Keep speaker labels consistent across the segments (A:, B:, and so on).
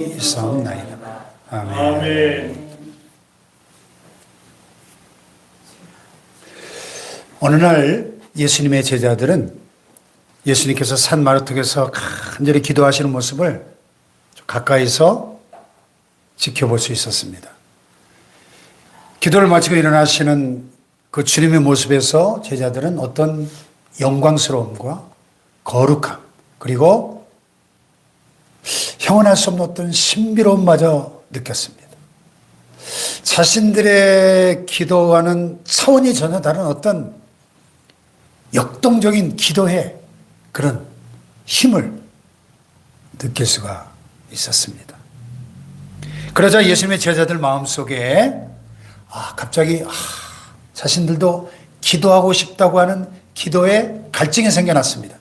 A: 있사옵나이다. 아멘.
B: 아멘.
A: 어느 날 예수님의 제자들은 예수님께서 산 마루턱에서 간절히 기도하시는 모습을 가까이서 지켜볼 수 있었습니다. 기도를 마치고 일어나시는 그 주님의 모습에서 제자들은 어떤 영광스러움과 거룩함, 그리고 형언할 수 없는 어떤 신비로움마저 느꼈습니다. 자신들의 기도와는 차원이 전혀 다른 어떤 역동적인 기도의 그런 힘을 느낄 수가 있었습니다. 그러자 예수님의 제자들 마음속에 갑자기 자신들도 기도하고 싶다고 하는 기도에 갈증이 생겨났습니다.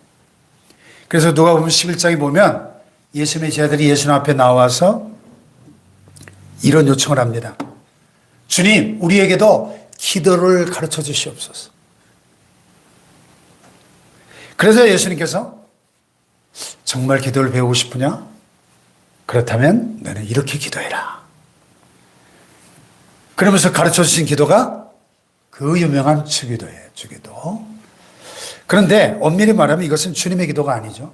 A: 그래서 누가복음 11장에 보면 예수님의 제자들이 예수님 앞에 나와서 이런 요청을 합니다. 주님, 우리에게도 기도를 가르쳐 주시옵소서. 그래서 예수님께서 정말 기도를 배우고 싶으냐? 그렇다면 너는 이렇게 기도해라. 그러면서 가르쳐 주신 기도가 그 유명한 주기도예요. 주기도. 그런데 엄밀히 말하면 이것은 주님의 기도가 아니죠.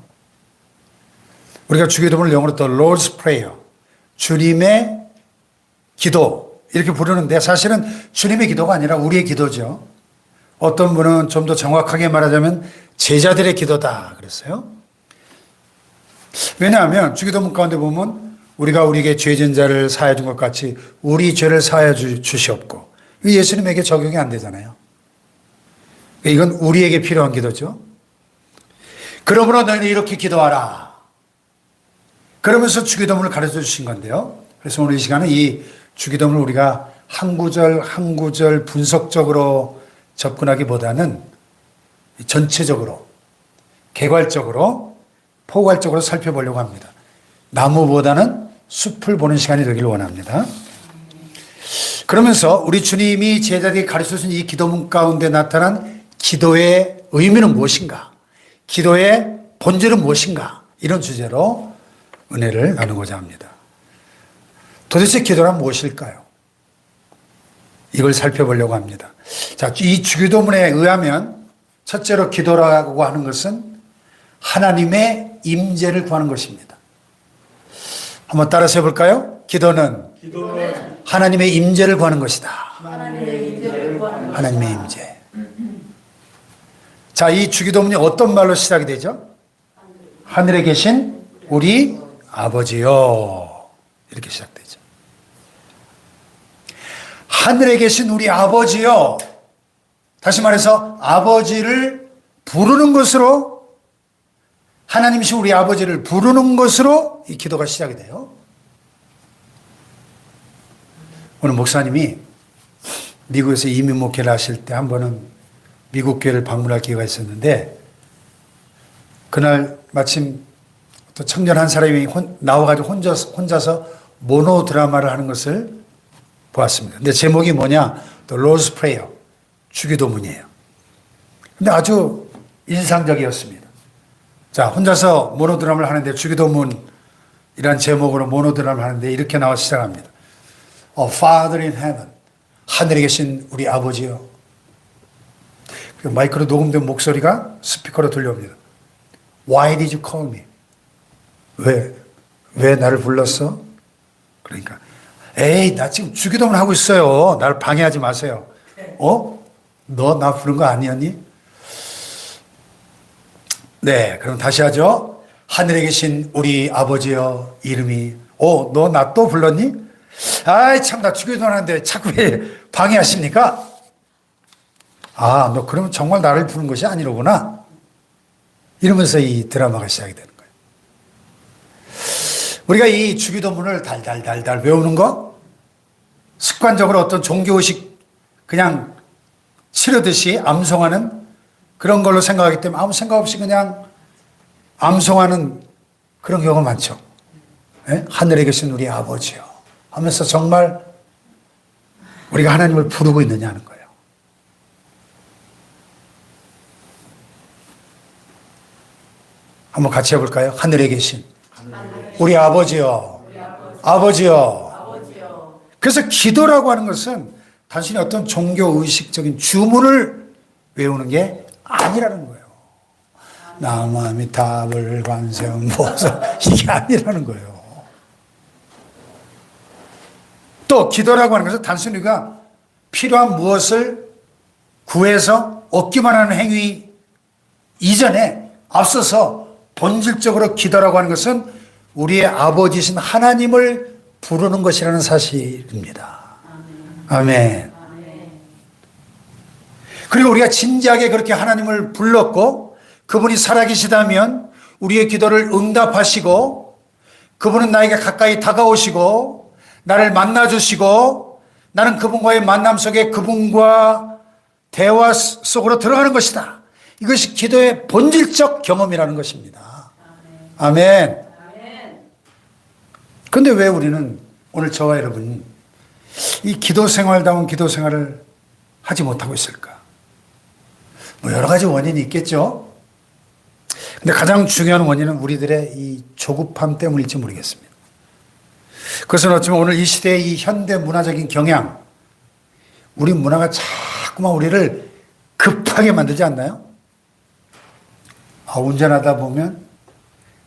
A: 우리가 주기도문을 영어로 또 Lord's Prayer, 주님의 기도 이렇게 부르는데 사실은 주님의 기도가 아니라 우리의 기도죠. 어떤 분은 좀 더 정확하게 말하자면 제자들의 기도다 그랬어요. 왜냐하면 주기도문 가운데 보면 우리가 우리에게 죄진 자를 사하여 준 것 같이 우리 죄를 사하여 주시옵고, 예수님에게 적용이 안 되잖아요. 이건 우리에게 필요한 기도죠. 그러므로 너희는 이렇게 기도하라. 그러면서 주기도문을 가르쳐 주신 건데요. 그래서 오늘 이 시간은 이 주기도문을 우리가 한 구절 한 구절 분석적으로 접근하기보다는 전체적으로, 개괄적으로, 포괄적으로 살펴보려고 합니다. 나무보다는 숲을 보는 시간이 되길 원합니다. 그러면서 우리 주님이 제자들에게 가르쳐 주신 이 기도문 가운데 나타난 기도의 의미는 무엇인가? 기도의 본질은 무엇인가? 이런 주제로 은혜를 나누고자 합니다. 도대체 기도란 무엇일까요? 이걸 살펴보려고 합니다. 자, 이 주기도문에 의하면 첫째로 기도라고 하는 것은 하나님의 임재를 구하는 것입니다. 한번 따라서 해볼까요? 기도는 하나님의 임재를 구하는 것이다. 하나님의 임재. 자, 이 주기도문이 어떤 말로 시작이 되죠? 하늘에 계신 우리 아버지요. 이렇게 시작되죠. 하늘에 계신 우리 아버지요. 다시 말해서 아버지를 부르는 것으로, 하나님이신 우리 아버지를 부르는 것으로 이 기도가 시작이 돼요. 오늘 목사님이 미국에서 이민 목회를 하실 때 한 번은 미국 교회를 방문할 기회가 있었는데, 그날 마침 또 청년 한 사람이 나와가지고 혼자서 모노 드라마를 하는 것을 보았습니다. 근데 제목이 뭐냐? 또 Lord's Prayer, 주기도문이에요. 근데 아주 인상적이었습니다. 자, 혼자서 모노 드라마를 하는데 주기도문이란 제목으로 모노 드라마를 하는데 이렇게 나와 시작합니다. Father in heaven, 하늘에 계신 우리 아버지요. 마이크로 녹음된 목소리가 스피커로 들려옵니다. Why did you call me? 왜 나를 불렀어? 그러니까, 에이, 나 지금 주기도문 하고 있어요. 나를 방해하지 마세요. 너 나 부른 거 아니었니? 네, 그럼 다시 하죠. 하늘에 계신 우리 아버지여, 이름이, 너 나 또 불렀니? 아이, 참, 나 주기도문 하는데 자꾸 왜 방해하십니까? 너 그러면 정말 나를 부른 것이 아니로구나. 이러면서 이 드라마가 시작이 되는 거예요. 우리가 이 주기도문을 달달달달 외우는 거, 습관적으로 어떤 종교의식 그냥 치르듯이 암송하는 그런 걸로 생각하기 때문에 아무 생각 없이 그냥 암송하는 그런 경우가 많죠. 네? 하늘에 계신 우리 아버지요 하면서 정말 우리가 하나님을 부르고 있느냐는 거예요. 한번 같이 해볼까요? 하늘에 계신 우리 아버지요, 아버지여. 그래서 기도라고 하는 것은 단순히 어떤 종교 의식적인 주문을 외우는 게 아니라는 거예요. 나무아미타불 관세음보살 이게 아니라는 거예요. 또 기도라고 하는 것은 단순히 우리가 필요한 무엇을 구해서 얻기만 하는 행위 이전에 앞서서 본질적으로 기도라고 하는 것은 우리의 아버지신 하나님을 부르는 것이라는 사실입니다. 아멘. 그리고 우리가 진지하게 그렇게 하나님을 불렀고 그분이 살아계시다면 우리의 기도를 응답하시고 그분은 나에게 가까이 다가오시고 나를 만나주시고 나는 그분과의 만남 속에 그분과 대화 속으로 들어가는 것이다. 이것이 기도의 본질적 경험이라는 것입니다. 아멘. 그런데 왜 우리는 오늘 저와 여러분 이 기도 생활다운 기도 생활을 하지 못하고 있을까? 뭐 여러 가지 원인이 있겠죠. 근데 가장 중요한 원인은 우리들의 이 조급함 때문일지 모르겠습니다. 그것은 어쩌면 오늘 이 시대의 이 현대 문화적인 경향, 우리 문화가 자꾸만 우리를 급하게 만들지 않나요? 운전하다 보면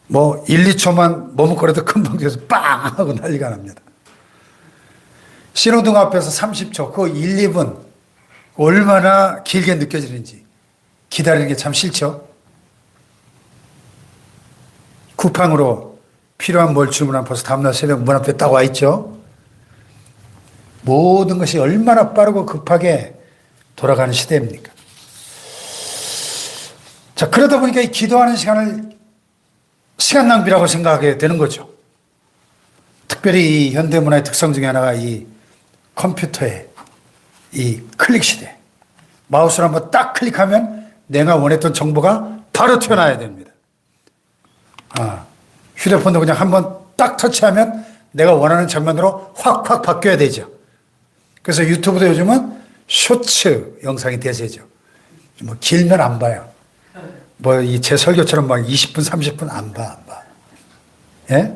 A: 뭐 1, 2초만 머뭇거려도 금방 뒤에서 빵 하고 난리가 납니다. 신호등 앞에서 30초, 그 1, 2분 얼마나 길게 느껴지는지 기다리는 게 참 싫죠. 쿠팡으로 필요한 뭘 주문하면 벌써 다음날 새벽 문 앞에 딱 와 있죠. 모든 것이 얼마나 빠르고 급하게 돌아가는 시대입니까? 자, 그러다 보니까 이 기도하는 시간을 시간 낭비라고 생각하게 되는 거죠. 특별히 이 현대문화의 특성 중에 하나가 이 컴퓨터의 이 클릭 시대. 마우스를 한번 딱 클릭하면 내가 원했던 정보가 바로 튀어나와야 됩니다. 휴대폰도 그냥 한번 딱 터치하면 내가 원하는 장면으로 확확 바뀌어야 되죠. 그래서 유튜브도 요즘은 쇼츠 영상이 대세죠. 뭐 길면 안 봐요. 뭐 이 제 설교처럼 막 20분, 30분 안 봐. 예?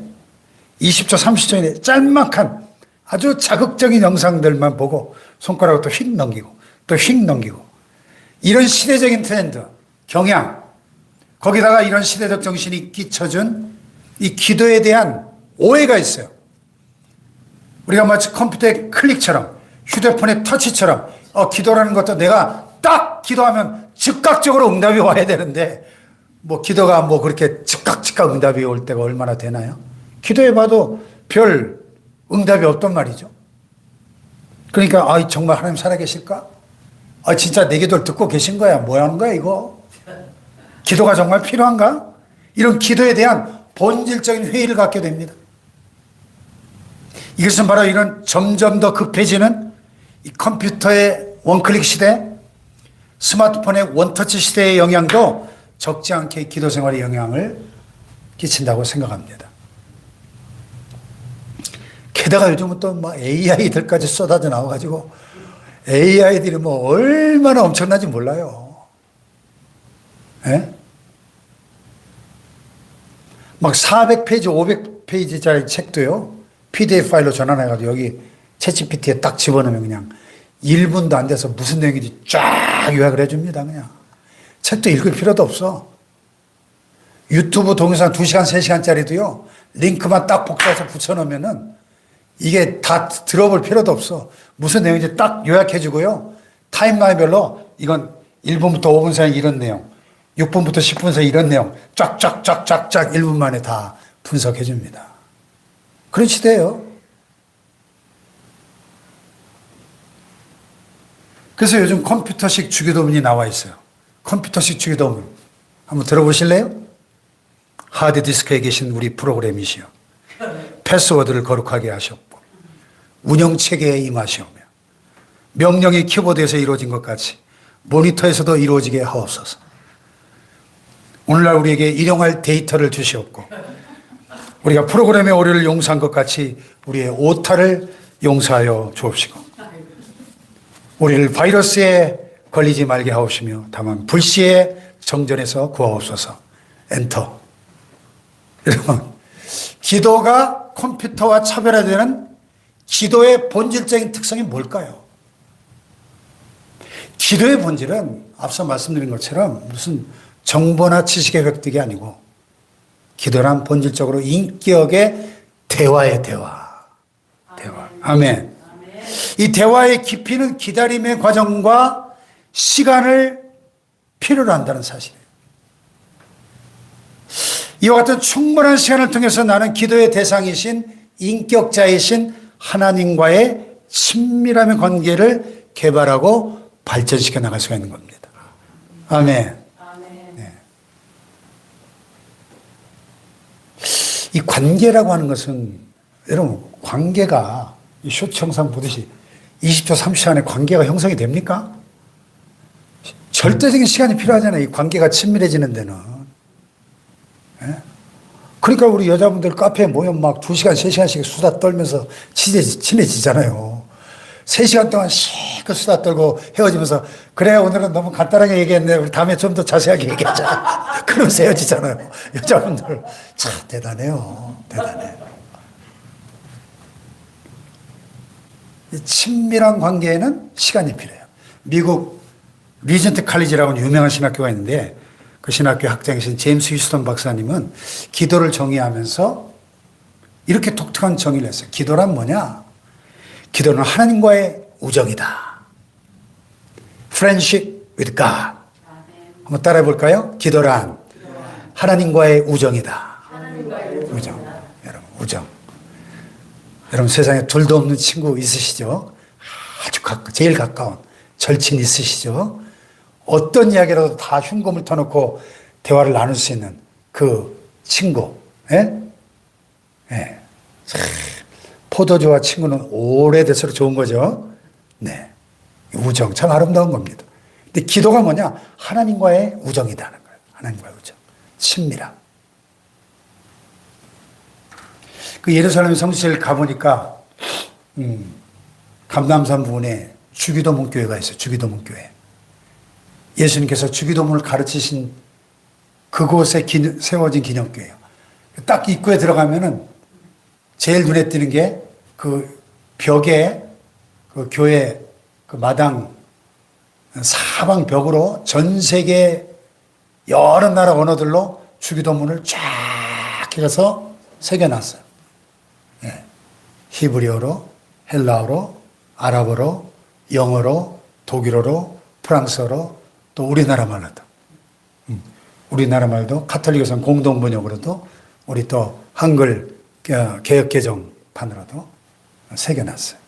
A: 20초, 30초에 짤막한 아주 자극적인 영상들만 보고 손가락으로 또 휙 넘기고 또 휙 넘기고 이런 시대적인 트렌드, 경향 거기다가 이런 시대적 정신이 끼쳐준 이 기도에 대한 오해가 있어요. 우리가 마치 컴퓨터의 클릭처럼 휴대폰의 터치처럼 기도라는 것도 내가 딱 기도하면 즉각적으로 응답이 와야 되는데 뭐 기도가 뭐 그렇게 즉각 응답이 올 때가 얼마나 되나요? 기도해봐도 별 응답이 없단 말이죠. 그러니까 정말 하나님 살아계실까? 진짜 내 기도를 듣고 계신 거야? 뭐 하는 거야 이거? 기도가 정말 필요한가? 이런 기도에 대한 본질적인 회의를 갖게 됩니다. 이것은 바로 이런 점점 더 급해지는 이 컴퓨터의 원클릭 시대, 스마트폰의 원터치 시대의 영향도 적지 않게 기도 생활에 영향을 끼친다고 생각합니다. 게다가 요즘은 또 막 AI들까지 쏟아져 나와가지고 AI들이 뭐 얼마나 엄청난지 몰라요. 예? 막 400페이지, 500페이지짜리 책도요, PDF 파일로 전환해가지고 여기 챗GPT에 딱 집어넣으면 그냥 1분도 안 돼서 무슨 내용인지 쫙 요약을 해줍니다, 그냥. 책도 읽을 필요도 없어. 유튜브 동영상 2시간, 3시간짜리도요, 링크만 딱 복사해서 붙여놓으면은 이게 다 들어볼 필요도 없어. 무슨 내용인지 딱 요약해주고요. 타임라인별로 이건 1분부터 5분 사이 이런 내용, 6분부터 10분 사이 이런 내용 쫙쫙쫙쫙쫙 1분 만에 다 분석해 줍니다. 그런 시대예요. 그래서 요즘 컴퓨터식 주기도문이 나와 있어요. 컴퓨터식 주기도문 한번 들어보실래요? 하드디스크에 계신 우리 프로그램이시여, 패스워드를 거룩하게 하셨고 운영체계에 임하시오며 명령이 키보드에서 이루어진 것 같이 모니터에서도 이루어지게 하옵소서. 오늘날 우리에게 일용할 데이터를 주시옵고 우리가 프로그램의 오류를 용서한 것 같이 우리의 오타를 용서하여 주옵시고 우리를 바이러스에 걸리지 말게 하옵시며 다만 불시에 정전에서 구하옵소서. 엔터. 여러분, 기도가 컴퓨터와 차별화되는 기도의 본질적인 특성이 뭘까요? 기도의 본질은 앞서 말씀드린 것처럼 무슨 정보나 지식의 획득이 아니고 기도란 본질적으로 인격의 대화의 대화. 대화. 아멘. 이 대화의 깊이는 기다림의 과정과 시간을 필요로 한다는 사실이에요. 이와 같은 충분한 시간을 통해서 나는 기도의 대상이신 인격자이신 하나님과의 친밀함의 관계를 개발하고 발전시켜 나갈 수가 있는 겁니다. 아멘. 네. 이 관계라고 하는 것은 여러분 관계가 이 쇼츠 영상 보듯이 20초 30초 안에 관계가 형성이 됩니까? 절대적인 시간이 필요하잖아요. 이 관계가 친밀해지는 데는. 예? 그러니까 우리 여자분들 카페에 모여 막 2시간, 3시간씩 수다 떨면서 친해지잖아요. 3시간 동안 실컷 수다 떨고 헤어지면서 그래 오늘은 너무 간단하게 얘기했네. 우리 다음에 좀 더 자세하게 얘기하자. 그러면서 헤어지잖아요. 여자분들 참 대단해요. 대단해. 이 친밀한 관계에는 시간이 필요해요. 미국 리전트 칼리지라고 하는 유명한 신학교가 있는데 그 신학교 학장이신 제임스 휴스턴 박사님은 기도를 정의하면서 이렇게 독특한 정의를 했어요. 기도란 뭐냐? 기도는 하나님과의 우정이다. Friendship with God. 한번 따라해 볼까요? 기도란 하나님과의 우정이다. 우정. 여러분, 우정. 여러분 세상에 둘도 없는 친구 있으시죠? 아주 제일 가까운 절친 있으시죠? 어떤 이야기라도 다 흉금을 터놓고 대화를 나눌 수 있는 그 친구. 예? 예. 포도주와 친구는 오래돼서 좋은 거죠. 네. 우정, 참 아름다운 겁니다. 근데 기도가 뭐냐? 하나님과의 우정이라는 거예요. 하나님과의 우정. 친밀함. 그 예루살렘 성지를 가보니까, 감남산 부근에 주기도문 교회가 있어요. 주기도문 교회. 예수님께서 주기도문을 가르치신 그곳에 세워진 기념교회예요. 딱 입구에 들어가면은 제일 눈에 띄는 게 그 벽에 그 교회 그 마당 사방 벽으로 전 세계 여러 나라 언어들로 주기도문을 쫙 해서 새겨놨어요. 예. 히브리어로, 헬라어로, 아랍어로, 영어로, 독일어로, 프랑스어로 또 우리나라 말로도. 우리나라 말도 카톨릭에서는 공동번역으로도 우리 또 한글 개역개정판으로도 새겨놨어요.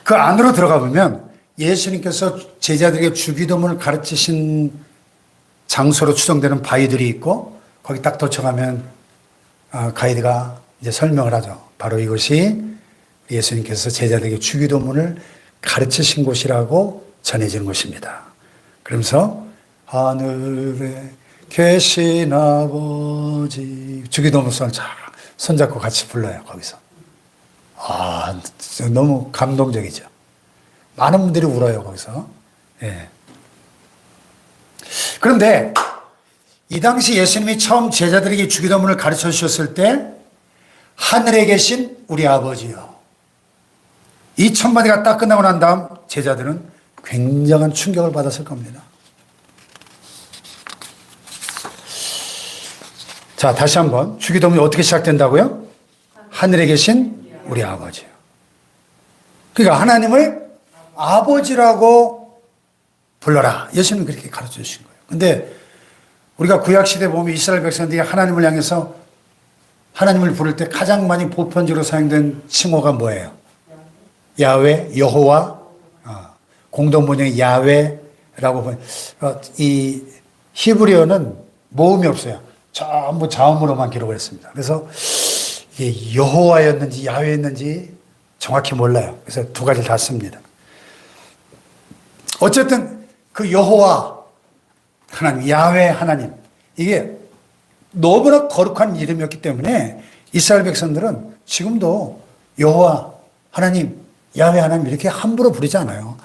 A: 그 안으로 들어가 보면 예수님께서 제자들에게 주기도문을 가르치신 장소로 추정되는 바위들이 있고 거기 딱 도착하면 가이드가 이제 설명을 하죠. 바로 이것이 예수님께서 제자들에게 주기도문을 가르치신 곳이라고 전해지는 것입니다. 그러면서 하늘에 계신 아버지 주기도문을 손잡고 같이 불러요. 거기서. 너무 감동적이죠. 많은 분들이 울어요. 거기서. 예. 그런데 이 당시 예수님이 처음 제자들에게 주기도문을 가르쳐 주셨을 때 하늘에 계신 우리 아버지요. 이 첫 마디가 딱 끝나고 난 다음 제자들은 굉장한 충격을 받았을 겁니다. 자, 다시 한번 주기도문이 어떻게 시작된다고요? 하늘에 계신 우리 아버지요. 그러니까 하나님을 아버지라고 불러라. 예수님이 그렇게 가르쳐 주신 거예요. 근데 우리가 구약시대에 보면 이스라엘 백성들이 하나님을 향해서 하나님을 부를 때 가장 많이 보편적으로 사용된 칭호가 뭐예요? 야훼, 여호와, 공동번역이 야훼라고 보면 이 히브리어는 모음이 없어요. 전부 자음으로만 기록을 했습니다. 그래서 이게 여호와였는지 야훼였는지 정확히 몰라요. 그래서 두 가지를 다 씁니다. 어쨌든 그 여호와 하나님, 야훼 하나님, 이게 너무나 거룩한 이름이었기 때문에 이스라엘 백성들은 지금도 여호와 하나님, 야훼 하나님 이렇게 함부로 부르지 않아요.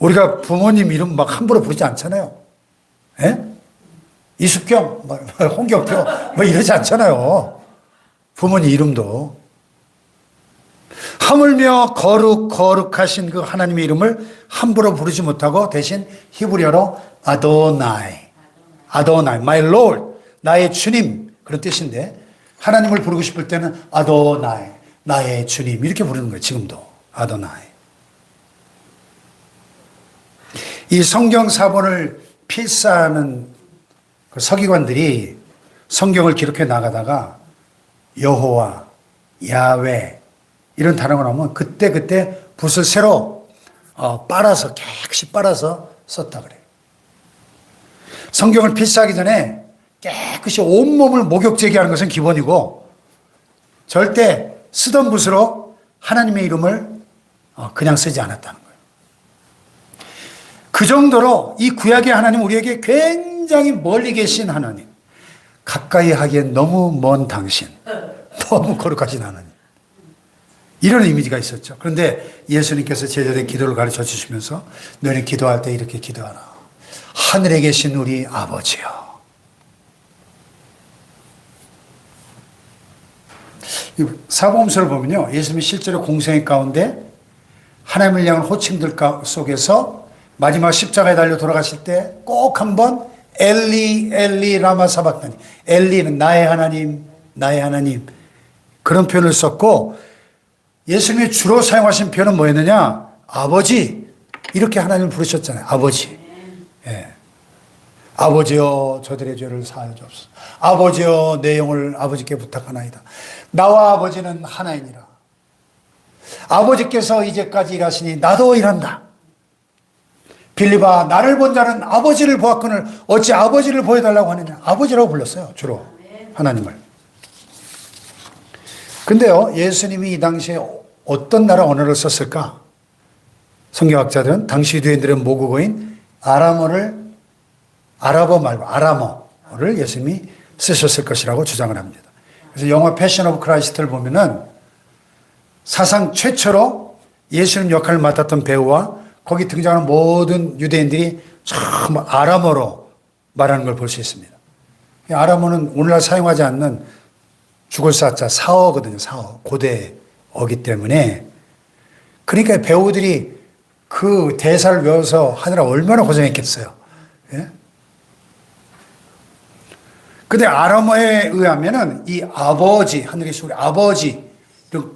A: 우리가 부모님 이름 막 함부로 부르지 않잖아요. 예? 이숙경, 홍경표 뭐 이러지 않잖아요. 부모님 이름도. 하물며 거룩하신 그 하나님의 이름을 함부로 부르지 못하고 대신 히브리어로 아도나이, my Lord, 나의 주님, 그런 뜻인데, 하나님을 부르고 싶을 때는 아도나이, 나의 주님, 이렇게 부르는 거예요. 지금도 아도나이. 이 성경 사본을 필사하는 그 서기관들이 성경을 기록해 나가다가 여호와, 야훼 이런 단어가 나오면 그때 붓을 새로 빨아서, 깨끗이 빨아서 썼다 그래요. 성경을 필사하기 전에 깨끗이 온몸을 목욕제기 하는 것은 기본이고, 절대 쓰던 붓으로 하나님의 이름을 그냥 쓰지 않았다는 거예요. 그 정도로 이 구약의 하나님, 우리에게 굉장히 멀리 계신 하나님, 가까이 하기엔 너무 먼 당신, 너무 거룩하신 하나님, 이런 이미지가 있었죠. 그런데 예수님께서 제자들의 기도를 가르쳐 주시면서 너희는 기도할 때 이렇게 기도하라. 하늘에 계신 우리 아버지요. 사복음서를 보면요, 예수님이 실제로 공생의 가운데 하나님을 향한 호칭들 속에서 마지막 십자가에 달려 돌아가실 때 꼭 한번 엘리 엘리 라마 사박다니, 엘리는 나의 하나님, 나의 하나님, 그런 표현을 썼고, 예수님이 주로 사용하신 표현은 뭐였느냐? 아버지, 이렇게 하나님을 부르셨잖아요. 아버지. 예. 아버지여 저들의 죄를 사하여 주옵소서. 아버지여 내 영을 아버지께 부탁하나이다. 나와 아버지는 하나이니라. 아버지께서 이제까지 일하시니 나도 일한다. 빌립아, 나를 본 자는 아버지를 보았거늘 어찌 아버지를 보여달라고 하느냐. 아버지라고 불렀어요, 주로 하나님을. 근데요, 예수님이 이 당시에 어떤 나라 언어를 썼을까? 성경학자들은 당시 유대인들의 모국어인 아람어를, 아랍어 말고 아람어를 예수님이 쓰셨을 것이라고 주장을 합니다. 그래서 영화 패션 오브 크라이스트를 보면은 사상 최초로 예수님 역할을 맡았던 배우와 거기 등장하는 모든 유대인들이 참 아람어로 말하는 걸 볼 수 있습니다. 아람어는 오늘날 사용하지 않는 죽을 사자 사어거든요. 사어, 고대어기 때문에. 그러니까 배우들이 그 대사를 외워서 하느라 얼마나 고생했겠어요. 예? 근데 아람어에 의하면은 이 아버지, 하늘에 계신 우리 아버지,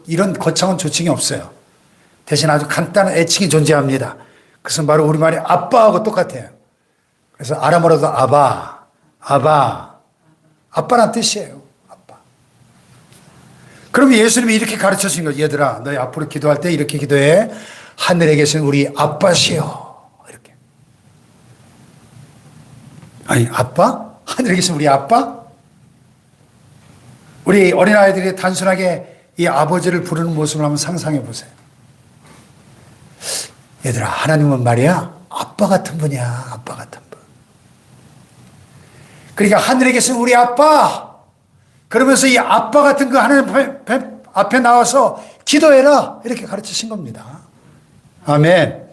A: 이런 거창한 조칭이 없어요. 대신 아주 간단한 애칭이 존재합니다. 그것은 바로 우리말의 아빠하고 똑같아요. 그래서 아람어로도 아빠란 뜻이에요. 아빠. 그럼 예수님이 이렇게 가르쳐 주신 거예요. 얘들아, 너희 앞으로 기도할 때 이렇게 기도해. 하늘에 계신 우리 아빠시여. 이렇게. 아니, 아빠? 하늘에 계신 우리 아빠? 우리 어린아이들이 단순하게 이 아버지를 부르는 모습을 한번 상상해 보세요. 얘들아, 하나님은 말이야, 아빠 같은 분이야, 아빠 같은 분. 그러니까 하늘에 계신 우리 아빠, 그러면서 이 아빠 같은 그 하나님 앞에 나와서 기도해라, 이렇게 가르치신 겁니다. 아멘.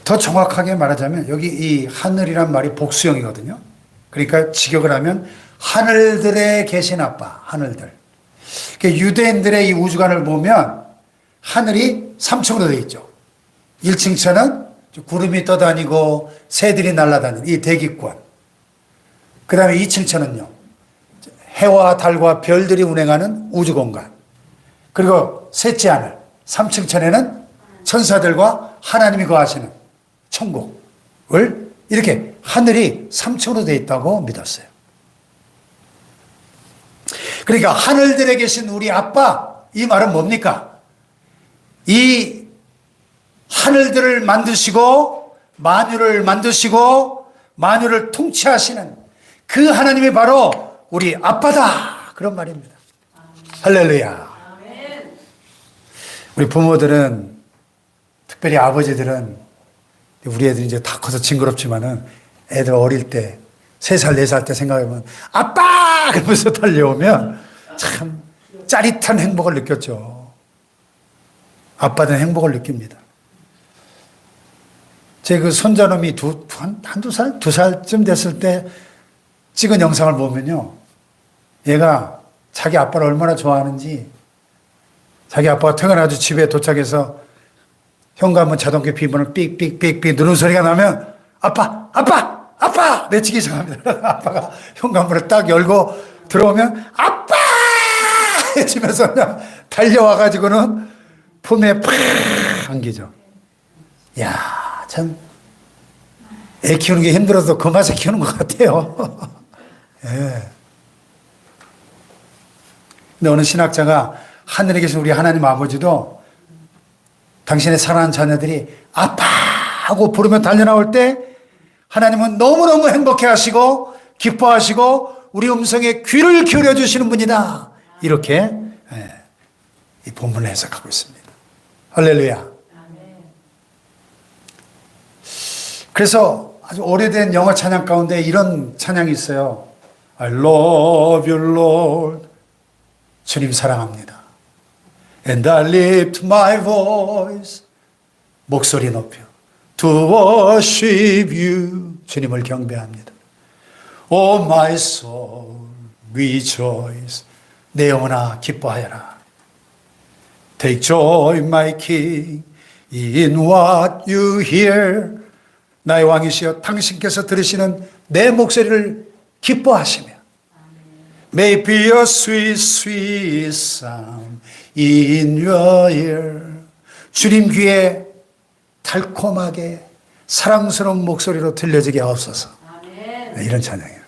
A: 더 정확하게 말하자면 여기 이 하늘이란 말이 복수형이거든요. 그러니까 직역을 하면 하늘들에 계신 아빠, 하늘들. 그러니까 유대인들의 이 우주관을 보면 하늘이 3층으로 되어 있죠. 1층처는 구름이 떠다니고 새들이 날아다니는 이 대기권. 그 다음에 2층처는요, 해와 달과 별들이 운행하는 우주공간. 그리고 셋째 하늘, 3층천에는 천사들과 하나님이 거하시는 천국을, 이렇게 하늘이 3층으로 되어 있다고 믿었어요. 그러니까 하늘들에 계신 우리 아빠, 이 말은 뭡니까? 이 하늘들을 만드시고 만유를 만드시고 만유를 통치하시는 그 하나님이 바로 우리 아빠다, 그런 말입니다. 할렐루야. 우리 부모들은, 특별히 아버지들은, 우리 애들이 이제 다 커서 징그럽지만은 애들 어릴 때 3살, 4살 때 생각해보면 아빠! 그러면서 달려오면 참 짜릿한 행복을 느꼈죠. 아빠는 행복을 느낍니다. 제 그 손자놈이 한두 살? 2살쯤 됐을 때 찍은 영상을 보면요, 얘가 자기 아빠를 얼마나 좋아하는지, 자기 아빠가 퇴근하고 집에 도착해서 현관문 자동차 비번을 삑삑삑삑 누르는 소리가 나면 아빠! 아빠! 아빠! 내치기 시작합니다. 아빠가 현관문을 딱 열고 들어오면 아빠! 해치면서 그냥 달려와가지고는 품에 팍 안기죠. 야, 참, 애 키우는 게 힘들어도 그 맛에 키우는 것 같아요. 예. 근데 어느 신학자가 하늘에 계신 우리 하나님 아버지도 당신의 사랑하는 자녀들이 아빠! 하고 부르며 달려나올 때 하나님은 너무너무 행복해 하시고 기뻐하시고 우리 음성에 귀를 기울여 주시는 분이다. 이렇게 이 본문을 해석하고 있습니다. 할렐루야. 그래서 아주 오래된 영어 찬양 가운데 이런 찬양이 있어요. I love you, Lord. 주님 사랑합니다. And I lift my voice. 목소리 높여. To worship you. 주님을 경배합니다. Oh my soul, rejoice. 내 영혼아 기뻐하여라. Take joy, my King, in what you hear. 나의 왕이시여 당신께서 들으시는 내 목소리를 기뻐하시며 May it be a sweet, sweet sound in your ear. 주님 귀에 달콤하게 사랑스러운 목소리로 들려지게 하옵소서. 네, 이런 찬양이에요.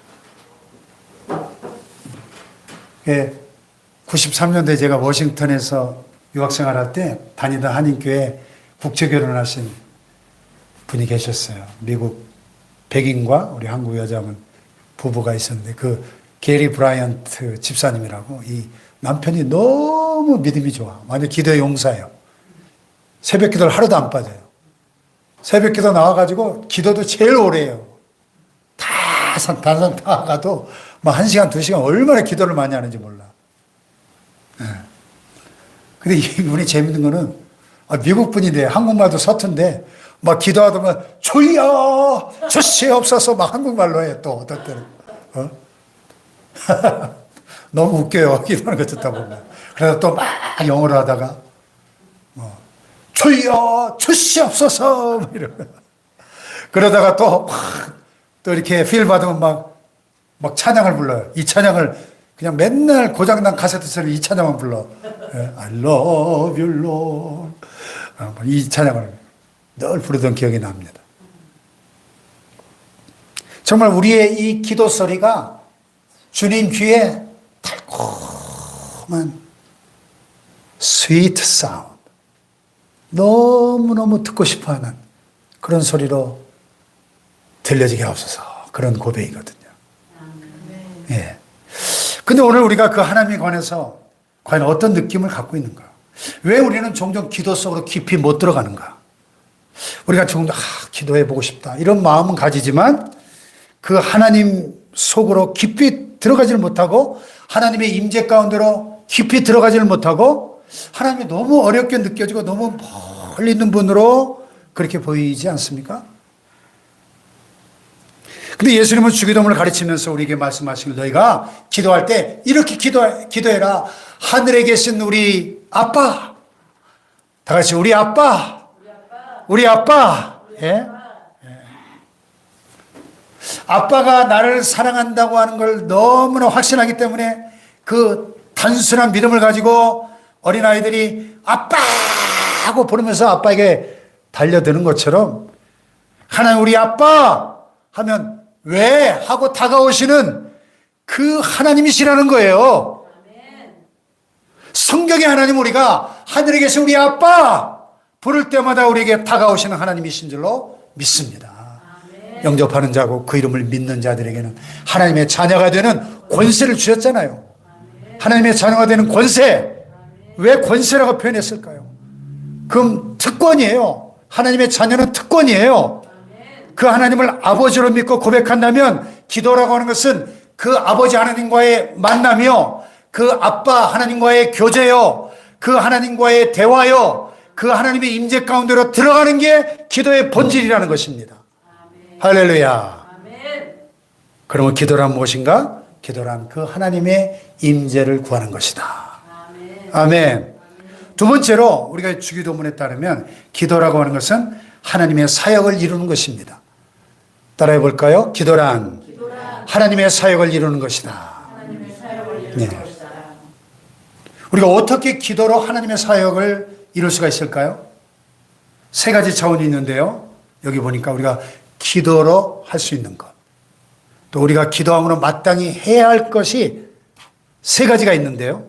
A: 예, 93년도에 제가 워싱턴에서 유학생활할 때 다니던 한인교회 국제결혼하신 분이 계셨어요. 미국 백인과 우리 한국 여자분 부부가 있었는데 그 게리 브라이언트 집사님이라고 이 남편이 너무 믿음이 좋아. 완전 기도의 용사예요. 새벽 기도를 하루도 안 빠져요. 새벽 기도 나와가지고 기도도 제일 오래 해요. 단산 다 가도 막 1시간, 2시간 얼마나 기도를 많이 하는지 몰라. 네. 근데 이분이 재밌는 거는 미국 분인데 한국말도 서툰데 막 기도하다 보면 주여 주시옵소서 막 한국말로 해 또 어떨 때는. 너무 웃겨요. 기도하는 거 듣다 보면. 그래서 또 막 영어로 하다가 주여 주시옵소서 막 이러고 그러다가 또 이렇게 필 받으면 막 찬양을 불러요. 이 찬양을 그냥 맨날 고장난 카세트처럼 이 찬양만 불러. I love you, Lord. 이 찬양을 늘 부르던 기억이 납니다. 정말 우리의 이 기도 소리가 주님 귀에 달콤한 sweet sound, 너무너무 듣고 싶어하는 그런 소리로 들려지게 하옵소서. 그런 고백이거든요. 예. 근데 오늘 우리가 그 하나님에 관해서 과연 어떤 느낌을 갖고 있는가? 왜 우리는 종종 기도 속으로 깊이 못 들어가는가? 우리가 조금 더 기도해보고 싶다 이런 마음은 가지지만 그 하나님 속으로 깊이 들어가지를 못하고 하나님의 임재 가운데로 깊이 들어가지를 못하고 하나님이 너무 어렵게 느껴지고 너무 멀리 있는 분으로 그렇게 보이지 않습니까? 근데 예수님은 주기도문을 가르치면서 우리에게 말씀하시길 너희가 기도할 때 이렇게 기도해라. 하늘에 계신 우리 아빠. 다 같이 우리 아빠. 우리 아빠. 예? 아빠가 나를 사랑한다고 하는 걸 너무나 확신하기 때문에 그 단순한 믿음을 가지고 어린아이들이 아빠 하고 부르면서 아빠에게 달려드는 것처럼 하나님 우리 아빠 하면 왜? 하고 다가오시는 그 하나님이시라는 거예요. 성경의 하나님 우리가 하늘에 계신 우리 아빠 부를 때마다 우리에게 다가오시는 하나님이신 줄로 믿습니다. 영접하는 자고 그 이름을 믿는 자들에게는 하나님의 자녀가 되는 권세를 주셨잖아요. 하나님의 자녀가 되는 권세. 왜 권세라고 표현했을까요? 그럼 특권이에요. 하나님의 자녀는 특권이에요. 그 하나님을 아버지로 믿고 고백한다면 기도라고 하는 것은 그 아버지 하나님과의 만남이요. 그 아빠 하나님과의 교제요. 그 하나님과의 대화요. 그 하나님의 임재 가운데로 들어가는 게 기도의 본질이라는 것입니다. 할렐루야. 그러면 기도란 무엇인가? 기도란 그 하나님의 임재를 구하는 것이다. 아멘. 두 번째로 우리가 주기도문에 따르면 기도라고 하는 것은 하나님의 사역을 이루는 것입니다. 따라해 볼까요? 기도란 하나님의 사역을 이루는 것이다. 네. 우리가 어떻게 기도로 하나님의 사역을 이룰 수가 있을까요? 세 가지 차원이 있는데요. 여기 보니까 우리가 기도로 할 수 있는 것, 또 우리가 기도함으로 마땅히 해야 할 것이 세 가지가 있는데요.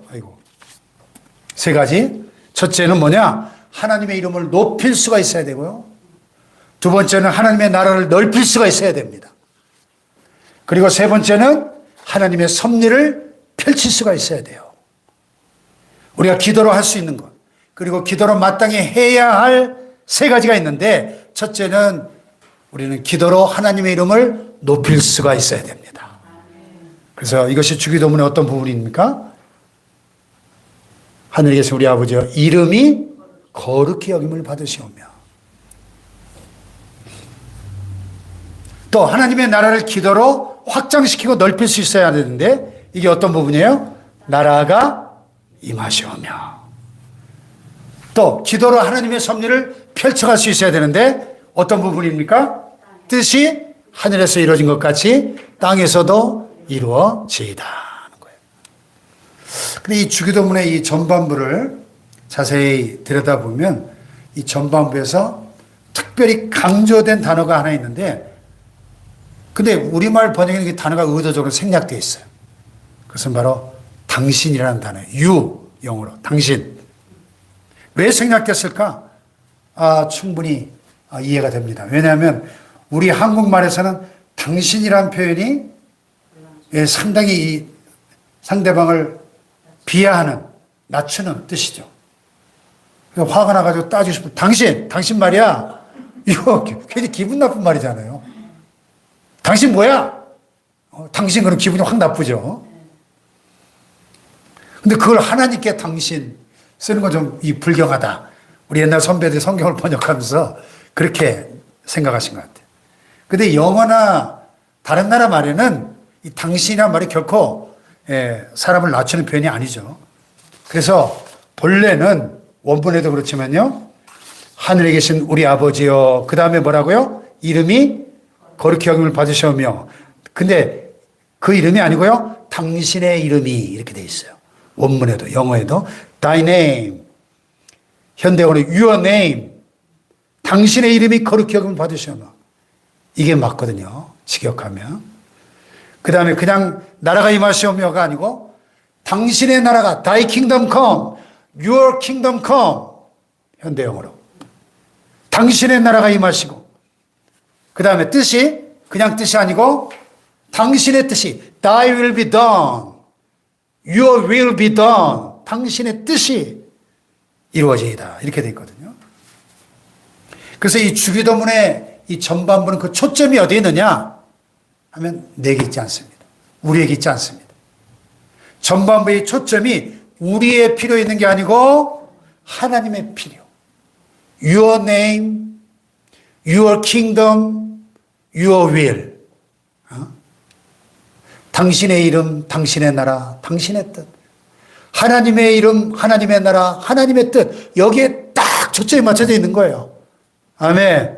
A: 세 가지. 첫째는 뭐냐? 하나님의 이름을 높일 수가 있어야 되고요. 두 번째는 하나님의 나라를 넓힐 수가 있어야 됩니다. 그리고 세 번째는 하나님의 섭리를 펼칠 수가 있어야 돼요. 우리가 기도로 할 수 있는 것, 그리고 기도로 마땅히 해야 할 세 가지가 있는데, 첫째는 우리는 기도로 하나님의 이름을 높일 수가 있어야 됩니다. 그래서 이것이 주기도문의 어떤 부분입니까? 하늘에 계신 우리 아버지여 이름이 거룩히 여김을 받으시오며, 또 하나님의 나라를 기도로 확장시키고 넓힐 수 있어야 되는데, 이게 어떤 부분이에요? 나라가 임하시오며, 또 기도로 하나님의 섭리를 펼쳐갈 수 있어야 되는데 어떤 부분입니까? 뜻이 하늘에서 이루어진 것 같이 땅에서도 이루어지이다 하는 거예요. 근데 이 주기도문의 이 전반부를 자세히 들여다보면 이 전반부에서 특별히 강조된 단어가 하나 있는데, 근데 우리말 번역에는 이 단어가 의도적으로 생략되어 있어요. 그것은 바로 당신이라는 단어예요. you, 영어로 당신. 왜 생략됐을까? 충분히 이해가 됩니다. 왜냐하면 우리 한국말에서는 당신이라는 표현이 상당히 이 상대방을 비하하는, 낮추는 뜻이죠. 화가 나가지고 따지고 싶으면 당신 말이야. 이거 괜히 기분 나쁜 말이잖아요. 당신 뭐야? 당신 그럼 기분이 확 나쁘죠. 근데 그걸 하나님께 당신 쓰는 건 좀 불경하다. 우리 옛날 선배들이 성경을 번역하면서 그렇게 생각하신 것 같아요. 근데 영어나 다른 나라 말에는 이 당신이란 말이 결코 사람을 낮추는 표현이 아니죠. 그래서 본래는 원본에도 그렇지만요, 하늘에 계신 우리 아버지여, 그 다음에 뭐라고요? 이름이 거룩히 여김을 받으시오며. 근데 그 이름이 아니고요, 당신의 이름이 이렇게 돼 있어요. 원문에도, 영어에도 Thy name, 현대어는 Your name, 당신의 이름이 거룩히 여김을 받으시오며. 이게 맞거든요, 직역하면. 그 다음에 그냥 나라가 임하시오며가 아니고 당신의 나라가 Thy kingdom come, Your kingdom come, 현대영어로 당신의 나라가 임하시고, 그 다음에 뜻이 그냥 뜻이 아니고 당신의 뜻이 Thy will be done, Your will be done, 당신의 뜻이 이루어지이다, 이렇게 되어 있거든요. 그래서 이 주기도문의 이 전반부는 그 초점이 어디에 있느냐 하면 내게 있지 않습니다. 우리에게 있지 않습니다. 전반부의 초점이 우리의 필요에 있는 게 아니고 하나님의 필요. Your name, Your kingdom, Your will. 당신의 이름, 당신의 나라, 당신의 뜻. 하나님의 이름, 하나님의 나라, 하나님의 뜻. 여기에 딱 초점이 맞춰져 있는 거예요. 아멘.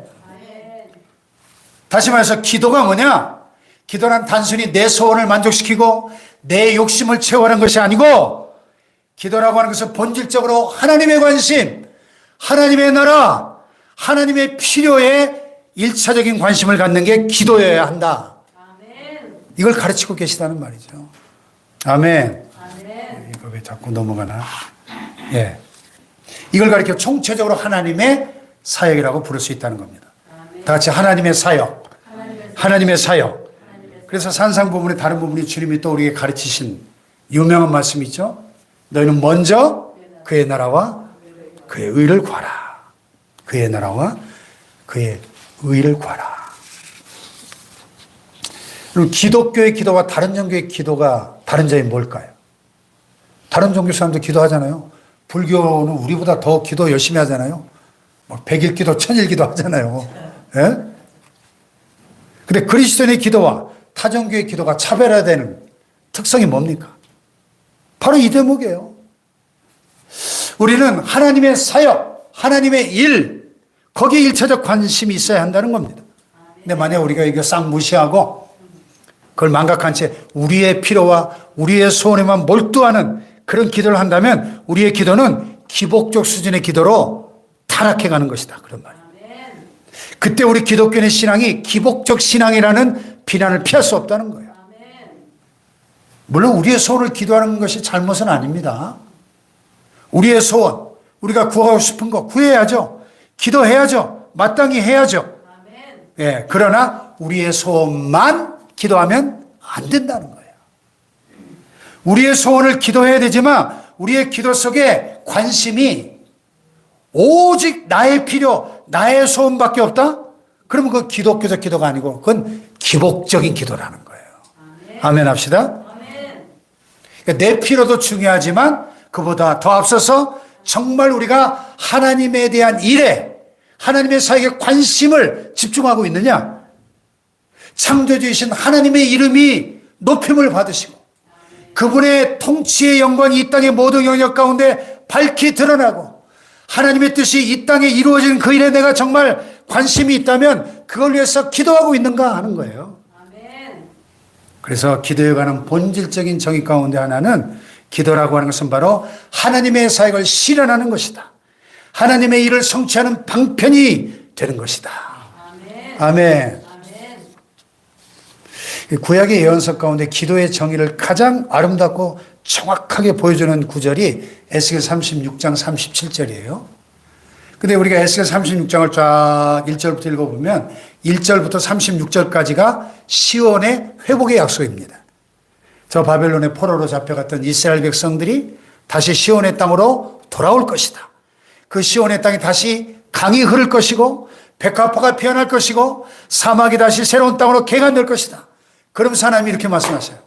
A: 다시 말해서 기도가 뭐냐? 기도란 단순히 내 소원을 만족시키고 내 욕심을 채워가는 것이 아니고, 기도라고 하는 것은 본질적으로 하나님의 관심, 하나님의 나라, 하나님의 필요에 일차적인 관심을 갖는 게 기도여야 한다. 이걸 가르치고 계시다는 말이죠. 아멘. 이거 왜 자꾸 넘어가나? 예. 이걸 가르쳐 총체적으로 하나님의 사역이라고 부를 수 있다는 겁니다. 다 같이 하나님의 사역. 하나님의 사역. 그래서 산상 부분의 다른 부분이 주님이 또 우리에게 가르치신 유명한 말씀이 있죠. 너희는 먼저 그의 나라와 그의 의를 구하라. 그의 나라와 그의 의를 구하라. 그럼 기독교의 기도와 다른 종교의 기도가 다른 점이 뭘까요? 다른 종교 사람들 기도하잖아요. 불교는 우리보다 더 기도 열심히 하잖아요. 뭐 100일 기도, 1000일 기도 하잖아요. 예? 근데 그리스도인의 기도와 타종교의 기도가 차별화되는 특성이 뭡니까? 바로 이 대목이에요. 우리는 하나님의 사역, 하나님의 일, 거기에 일차적 관심이 있어야 한다는 겁니다. 근데 만약 우리가 이거 싹 무시하고 그걸 망각한 채 우리의 필요와 우리의 소원에만 몰두하는 그런 기도를 한다면 우리의 기도는 기복적 수준의 기도로 타락해가는 것이다. 그런 말이에요. 그때 우리 기독교의 신앙이 기복적 신앙이라는 비난을 피할 수 없다는 거예요. 물론 우리의 소원을 기도하는 것이 잘못은 아닙니다. 우리의 소원, 우리가 구하고 싶은 거 구해야죠. 기도해야죠. 마땅히 해야죠. 예, 그러나 우리의 소원만 기도하면 안 된다는 거예요. 우리의 소원을 기도해야 되지만 우리의 기도 속에 관심이 오직 나의 필요, 나의 소원밖에 없다? 그러면 그건 기독교적 기도가 아니고 그건 기복적인 기도라는 거예요. 아멘 합시다. 그러니까 내 필요도 중요하지만 그보다 더 앞서서 정말 우리가 하나님에 대한 일에 하나님의 사역에 관심을 집중하고 있느냐? 창조주이신 하나님의 이름이 높임을 받으시고 그분의 통치의 영광이 이 땅의 모든 영역 가운데 밝히 드러나고 하나님의 뜻이 이 땅에 이루어지는 그 일에 내가 정말 관심이 있다면 그걸 위해서 기도하고 있는가 하는 거예요. 그래서 기도에 관한 본질적인 정의 가운데 하나는 기도라고 하는 것은 바로 하나님의 사역을 실현하는 것이다. 하나님의 일을 성취하는 방편이 되는 것이다. 아멘. 구약의 예언서 가운데 기도의 정의를 가장 아름답고 정확하게 보여주는 구절이 에스겔 36장 37절이에요. 근데 우리가 에스겔 36장을 쫙 1절부터 읽어보면 1절부터 36절까지가 시온의 회복의 약속입니다. 저 바벨론의 포로로 잡혀갔던 이스라엘 백성들이 다시 시온의 땅으로 돌아올 것이다. 그 시온의 땅이 다시 강이 흐를 것이고 백합화가 피어날 것이고 사막이 다시 새로운 땅으로 개간될 것이다. 그러면서 하나님이 이렇게 말씀하세요.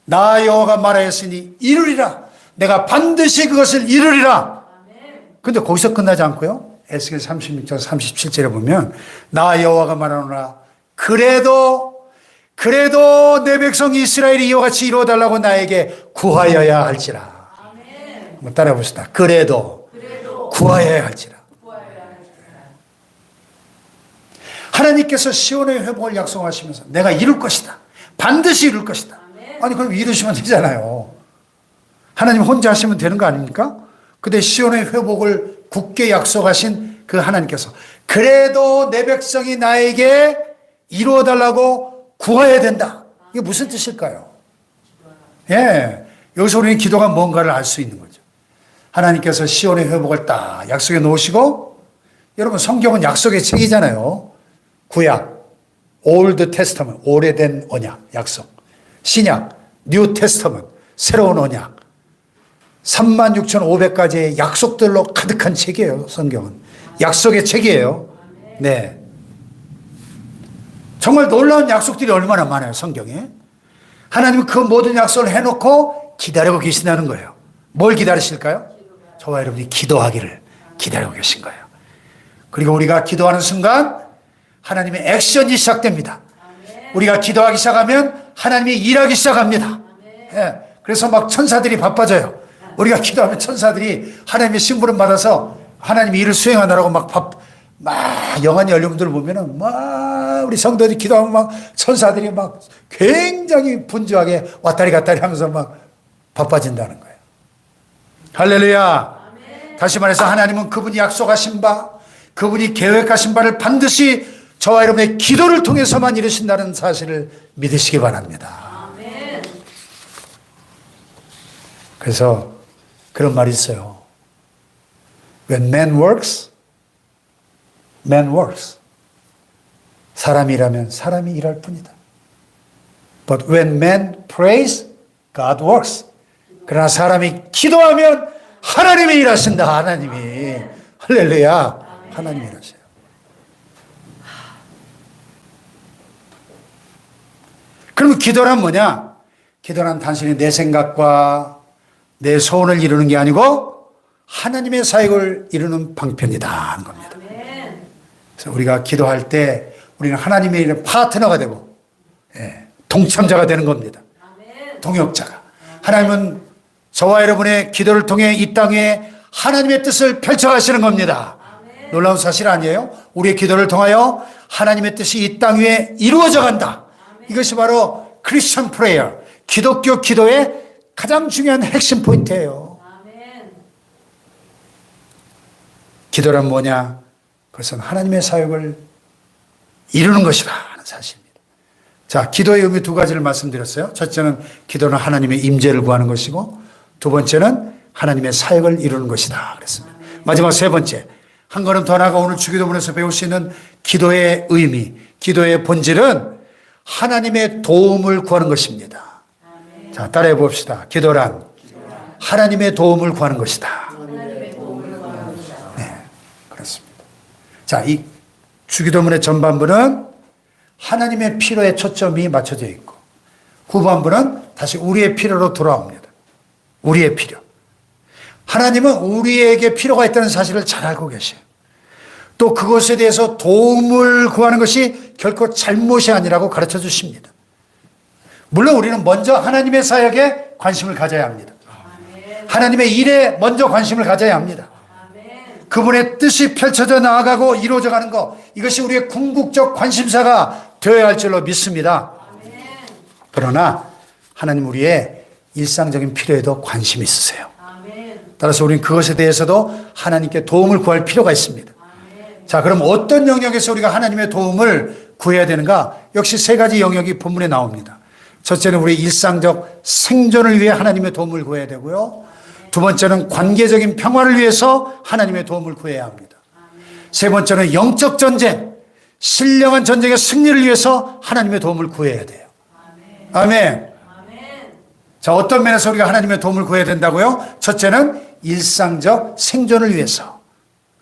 A: 나 여호와가 말하였으니 이루리라. 내가 반드시 그것을 이루리라. 근데 거기서 끝나지 않고요. 에스겔 36장 37절에 보면 나 여호와가 말하노라. 그래도 내 백성 이스라엘이 이와 같이 이루어달라고 나에게 구하여야 할지라. 한번 따라해 봅시다. 그래도 구하여야 할지라. 하나님께서 시온의 회복을 약속하시면서 내가 이룰 것이다. 반드시 이룰 것이다. 아니 그럼 이루시면 되잖아요. 하나님 혼자 하시면 되는 거 아닙니까? 근데 시온의 회복을 굳게 약속하신 그 하나님께서 그래도 내 백성이 나에게 이루어달라고 구해야 된다. 이게 무슨 뜻일까요? 예, 여기서 우리는 기도가 뭔가를 알 수 있는 거죠. 하나님께서 시온의 회복을 딱 약속해 놓으시고 여러분 성경은 약속의 책이잖아요. 구약, 올드 테스터먼트, 오래된 언약, 약속. 신약, 뉴 테스터먼트, 새로운 언약. 36,500가지의 약속들로 가득한 책이에요, 성경은. 약속의 책이에요. 네. 정말 놀라운 약속들이 얼마나 많아요, 성경에. 하나님은 그 모든 약속을 해놓고 기다리고 계신다는 거예요. 뭘 기다리실까요? 저와 여러분이 기도하기를 기다리고 계신 거예요. 그리고 우리가 기도하는 순간 하나님의 액션이 시작됩니다. 우리가 기도하기 시작하면 하나님이 일하기 시작합니다. 예, 그래서 막 천사들이 바빠져요. 우리가 기도하면 천사들이 하나님의 심부름 받아서 하나님이 일을 수행하느라고 막 영안이 열린 분들 보면은 막 우리 성도들이 기도하면 막 천사들이 막 굉장히 분주하게 왔다리 갔다리 하면서 막 바빠진다는 거예요. 할렐루야. 다시 말해서 하나님은 그분이 약속하신 바, 그분이 계획하신 바를 반드시 저와 여러분의 기도를 통해서만 이루신다는 사실을 믿으시기 바랍니다. 그래서 그런 말이 있어요. When man works, man works. 사람이 일하면 사람이 일할 뿐이다. But when man prays, God works. 그러나 사람이 기도하면 하나님이 일하신다. 하나님이. 할렐루야. 하나님이 일하셔요. 그러면 기도란 뭐냐? 기도란 단순히 내 생각과 내 소원을 이루는 게 아니고 하나님의 사역을 이루는 방편이다 하는 겁니다. 그래서 우리가 기도할 때 우리는 하나님의 일에 파트너가 되고 동참자가 되는 겁니다. 동역자가. 하나님은 저와 여러분의 기도를 통해 이 땅에 하나님의 뜻을 펼쳐가시는 겁니다. 놀라운 사실 아니에요? 우리의 기도를 통하여 하나님의 뜻이 이 땅 위에 이루어져 간다. 이것이 바로 크리스천 프레이어, 기독교 기도의 가장 중요한 핵심 포인트예요. 기도란 뭐냐? 그것은 하나님의 사역을 이루는 것이다 하는 사실입니다. 자, 기도의 의미 두 가지를 말씀드렸어요. 첫째는 기도는 하나님의 임재를 구하는 것이고, 두 번째는 하나님의 사역을 이루는 것이다 그랬습니다. 마지막 세 번째, 한 걸음 더 나아가 오늘 주기도문에서 배울 수 있는 기도의 의미, 기도의 본질은 하나님의 도움을 구하는 것입니다. 자, 따라해 봅시다. 기도란 하나님의 도움을 구하는 것이다. 네, 그렇습니다. 자, 이 주기도문의 전반부는 하나님의 필요에 초점이 맞춰져 있고, 후반부는 다시 우리의 필요로 돌아옵니다. 우리의 필요. 하나님은 우리에게 필요가 있다는 사실을 잘 알고 계셔요. 또 그것에 대해서 도움을 구하는 것이 결코 잘못이 아니라고 가르쳐 주십니다. 물론 우리는 먼저 하나님의 사역에 관심을 가져야 합니다. 하나님의 일에 먼저 관심을 가져야 합니다. 그분의 뜻이 펼쳐져 나아가고 이루어져 가는 것, 이것이 우리의 궁극적 관심사가 되어야 할 줄로 믿습니다. 그러나 하나님 우리의 일상적인 필요에도 관심이 있으세요. 따라서 우리는 그것에 대해서도 하나님께 도움을 구할 필요가 있습니다. 자, 그럼 어떤 영역에서 우리가 하나님의 도움을 구해야 되는가? 역시 세 가지 영역이 본문에 나옵니다. 첫째는 우리 일상적 생존을 위해 하나님의 도움을 구해야 되고요. 두 번째는 관계적인 평화를 위해서 하나님의 도움을 구해야 합니다. 세 번째는 영적 전쟁, 신령한 전쟁의 승리를 위해서 하나님의 도움을 구해야 돼요. 아멘. 자, 어떤 면에서 우리가 하나님의 도움을 구해야 된다고요? 첫째는 일상적 생존을 위해서.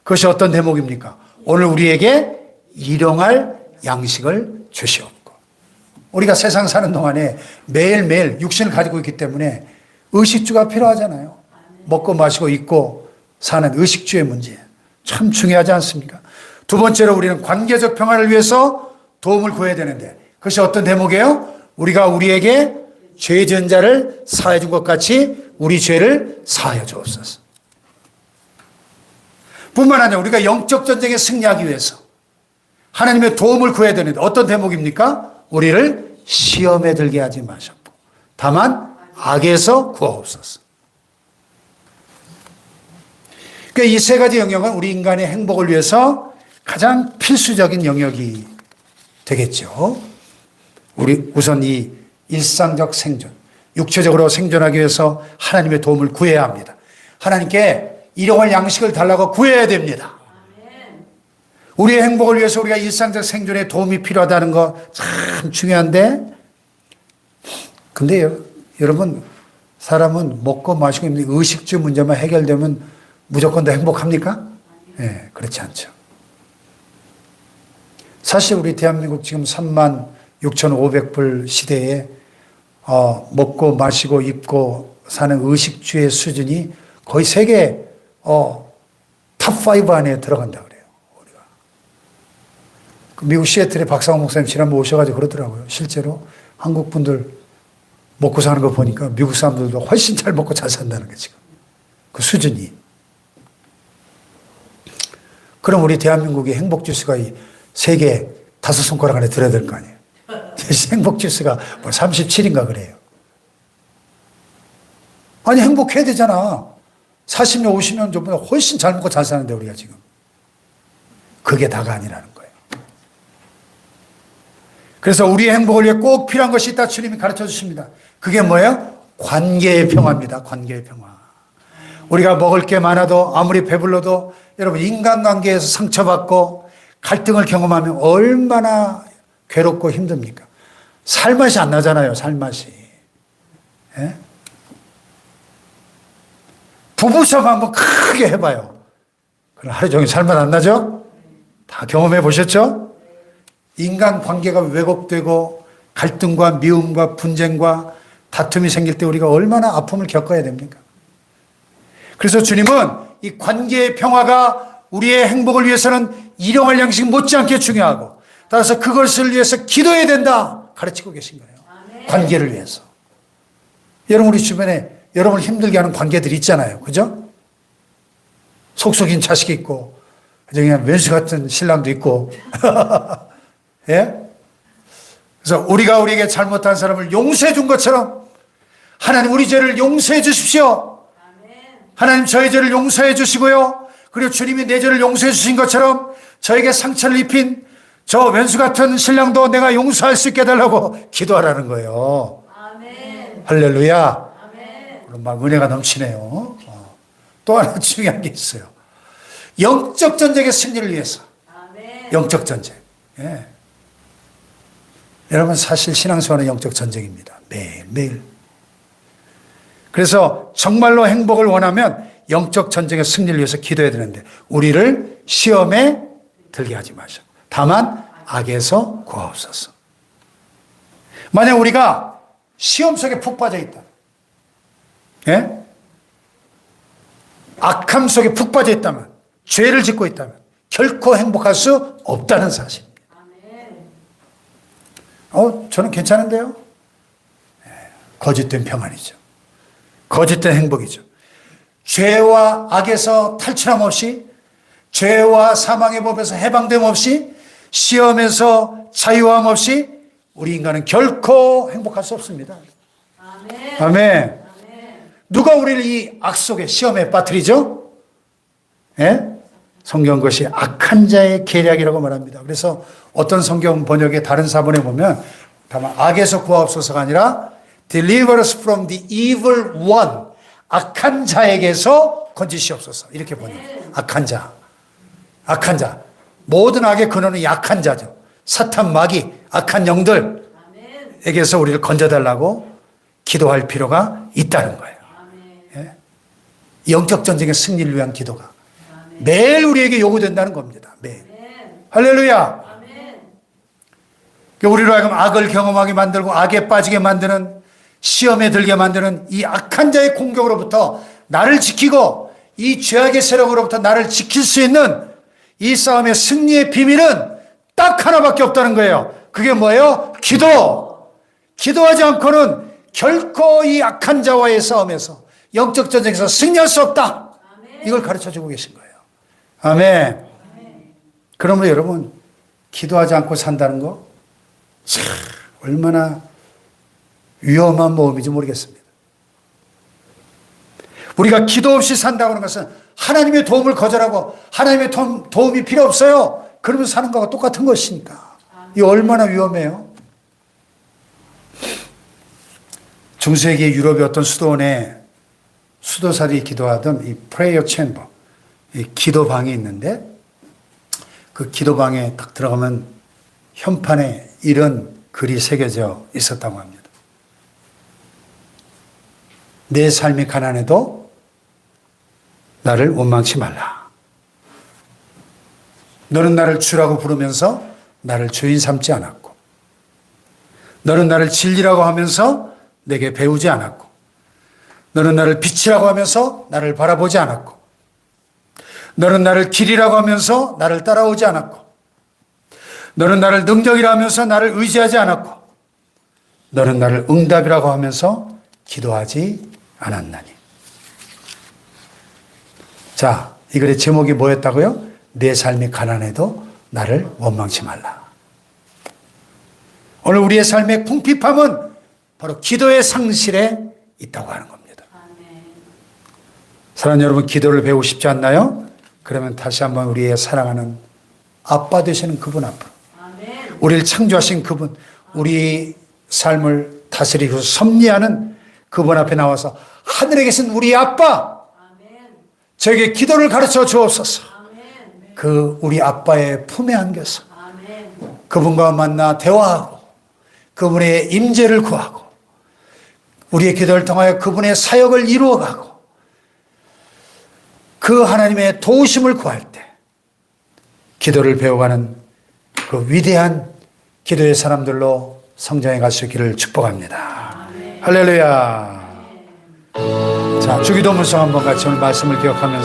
A: 그것이 어떤 대목입니까? 오늘 우리에게 일용할 양식을 주시옵고. 우리가 세상 사는 동안에 매일매일 육신을 가지고 있기 때문에 의식주가 필요하잖아요. 먹고 마시고 입고 사는 의식주의 문제. 참 중요하지 않습니까? 두 번째로 우리는 관계적 평화를 위해서 도움을 구해야 되는데, 그것이 어떤 대목이에요? 우리가 우리에게 죄 지은 자를 사하여 준 것 같이 우리 죄를 사하여 주옵소서. 뿐만 아니라 우리가 영적 전쟁에 승리하기 위해서 하나님의 도움을 구해야 되는데 어떤 대목입니까? 우리를 시험에 들게 하지 마셨고 다만 악에서 구하옵소서. 그러니까 이 세 가지 영역은 우리 인간의 행복을 위해서 가장 필수적인 영역이 되겠죠. 우리 우선 이 일상적 생존, 육체적으로 생존하기 위해서 하나님의 도움을 구해야 합니다. 하나님께 일용할 양식을 달라고 구해야 됩니다. 우리의 행복을 위해서 우리가 일상적 생존에 도움이 필요하다는 거 참 중요한데, 근데 여러분, 사람은 먹고 마시고 있는 의식주 문제만 해결되면 무조건 다 행복합니까? 네, 그렇지 않죠. 사실 우리 대한민국 지금 36,500불 시대에 먹고 마시고 입고 사는 의식주의 수준이 거의 세계 탑5 안에 들어간다 그래요. 우리가. 미국 시애틀의 박상호 목사님 지난번 오셔가지고 그러더라고요. 실제로 한국 분들 먹고 사는 거 보니까 미국 사람들도 훨씬 잘 먹고 잘 산다는 게 지금 그 수준이. 그럼 우리 대한민국의 행복 지수가 세계 5손가락 안에 들어야 될 거 아니에요. 행복 지수가 뭐 37인가 그래요. 아니 행복해야 되잖아. 40년 50년 전보다 훨씬 잘 먹고 잘 사는데 우리가 지금. 그게 다가 아니라는 거예요. 그래서 우리의 행복을 위해 꼭 필요한 것이 있다 주님이 가르쳐 주십니다. 그게 뭐예요? 관계의 평화입니다. 관계의 평화. 우리가 먹을 게 많아도 아무리 배불러도 여러분 인간관계에서 상처받고 갈등을 경험하면 얼마나 괴롭고 힘듭니까? 살맛이 안 나잖아요. 살맛이. 예? 부부싸움 한번 크게 해봐요. 그럼 하루 종일 살맛 안 나죠? 다 경험해 보셨죠? 인간관계가 왜곡되고 갈등과 미움과 분쟁과 다툼이 생길 때 우리가 얼마나 아픔을 겪어야 됩니까? 그래서 주님은 이 관계의 평화가 우리의 행복을 위해서는 일용할 양식 못지않게 중요하고 따라서 그것을 위해서 기도해야 된다 가르치고 계신 거예요. 관계를 위해서. 여러분 우리 주변에 여러분을 힘들게 하는 관계들이 있잖아요. 그죠? 속속인 자식이 있고 그냥 왼수 같은 신랑도 있고 예? 그래서 우리가 우리에게 잘못한 사람을 용서해 준 것처럼 하나님 우리 죄를 용서해 주십시오. 하나님 저의 죄를 용서해 주시고요. 그리고 주님이 내 죄를 용서해 주신 것처럼 저에게 상처를 입힌 저 왼수 같은 신랑도 내가 용서할 수 있게 해달라고 기도하라는 거예요.
B: 아멘.
A: 할렐루야.
B: 아멘.
A: 그럼 막 은혜가 넘치네요. 또 하나 중요한 게 있어요. 영적 전쟁의 승리를 위해서.
B: 아멘.
A: 영적 전쟁. 예. 여러분 사실 신앙생활은 영적 전쟁입니다. 매일매일. 그래서 정말로 행복을 원하면 영적 전쟁의 승리를 위해서 기도해야 되는데 우리를 시험에 들게 하지 마시오. 다만 악에서 구하옵소서. 만약 우리가 시험 속에 푹 빠져 있다. 예? 악함 속에 푹 빠져 있다면 죄를 짓고 있다면 결코 행복할 수 없다는 사실입니다. 저는 괜찮은데요? 거짓된 평안이죠. 거짓된 행복이죠. 죄와 악에서 탈출함 없이 죄와 사망의 법에서 해방됨 없이 시험에서 자유함 없이 우리 인간은 결코 행복할 수 없습니다.
B: 아멘.
A: 아멘. 누가 우리를 이 악 속에 시험에 빠뜨리죠? 예? 성경 것이 악한 자의 계략이라고 말합니다. 그래서 어떤 성경 번역의 다른 사본에 보면 다만 악에서 구하옵소서가 아니라 Deliver us from the evil one. 악한 자에게서 건지시옵소서. 이렇게 번역해요. 악한 자. 악한 자. 모든 악의 근원은 약한 자죠. 사탄, 마귀, 악한 영들에게서 우리를 건져달라고 기도할 필요가 있다는 거예요. 예? 영적 전쟁의 승리를 위한 기도가 매일 우리에게 요구된다는 겁니다. 매일. 할렐루야. 우리로 하여금 악을 경험하게 만들고 악에 빠지게 만드는 시험에 들게 만드는 이 악한 자의 공격으로부터 나를 지키고 이 죄악의 세력으로부터 나를 지킬 수 있는 이 싸움의 승리의 비밀은 딱 하나밖에 없다는 거예요. 그게 뭐예요? 기도. 기도하지 않고는 결코 이 악한 자와의 싸움에서 영적 전쟁에서 승리할 수 없다. 이걸 가르쳐주고 계신 거예요. 아멘. 그러면 여러분 기도하지 않고 산다는 거 참 얼마나 위험한 모험인지 모르겠습니다. 우리가 기도 없이 산다고 하는 것은 하나님의 도움을 거절하고 하나님의 도움이 필요 없어요. 그러면서 사는 것과 똑같은 것이니까. 이 얼마나 위험해요. 중세기 유럽의 어떤 수도원에 수도사들이 기도하던 이 프레이어 챔버, 이 기도방이 있는데 그 기도방에 딱 들어가면 현판에 이런 글이 새겨져 있었다고 합니다. 내 삶이 가난해도 나를 원망치 말라. 너는 나를 주라고 부르면서 나를 주인 삼지 않았고, 너는 나를 진리라고 하면서 내게 배우지 않았고, 너는 나를 빛이라고 하면서 나를 바라보지 않았고, 너는 나를 길이라고 하면서 나를 따라오지 않았고, 너는 나를 능력이라 하면서 나를 의지하지 않았고, 너는 나를 응답이라고 하면서 기도하지 않았나니. 자, 이 글의 제목이 뭐였다고요? 내 삶이 가난해도 나를 원망치 말라. 오늘 우리의 삶의 궁핍함은 바로 기도의 상실에 있다고 하는 겁니다. 사랑하는 여러분, 기도를 배우고 싶지 않나요? 그러면 다시 한번 우리의 사랑하는 아빠 되시는 그분 앞으로, 우리를 창조하신 그분, 우리 삶을 다스리고 섭리하는 그분 앞에 나와서 하늘에 계신 우리 아빠, 저에게 기도를 가르쳐 주옵소서. 그 우리 아빠의 품에 안겨서 그분과 만나 대화하고 그분의 임재를 구하고 우리의 기도를 통하여 그분의 사역을 이루어가고 그 하나님의 도우심을 구할 때 기도를 배워가는 그 위대한 기도의 사람들로 성장해 갈 수 있기를 축복합니다. 할렐루야. 자, 주기도 문성 한번 같이 오늘 말씀을 기억하면서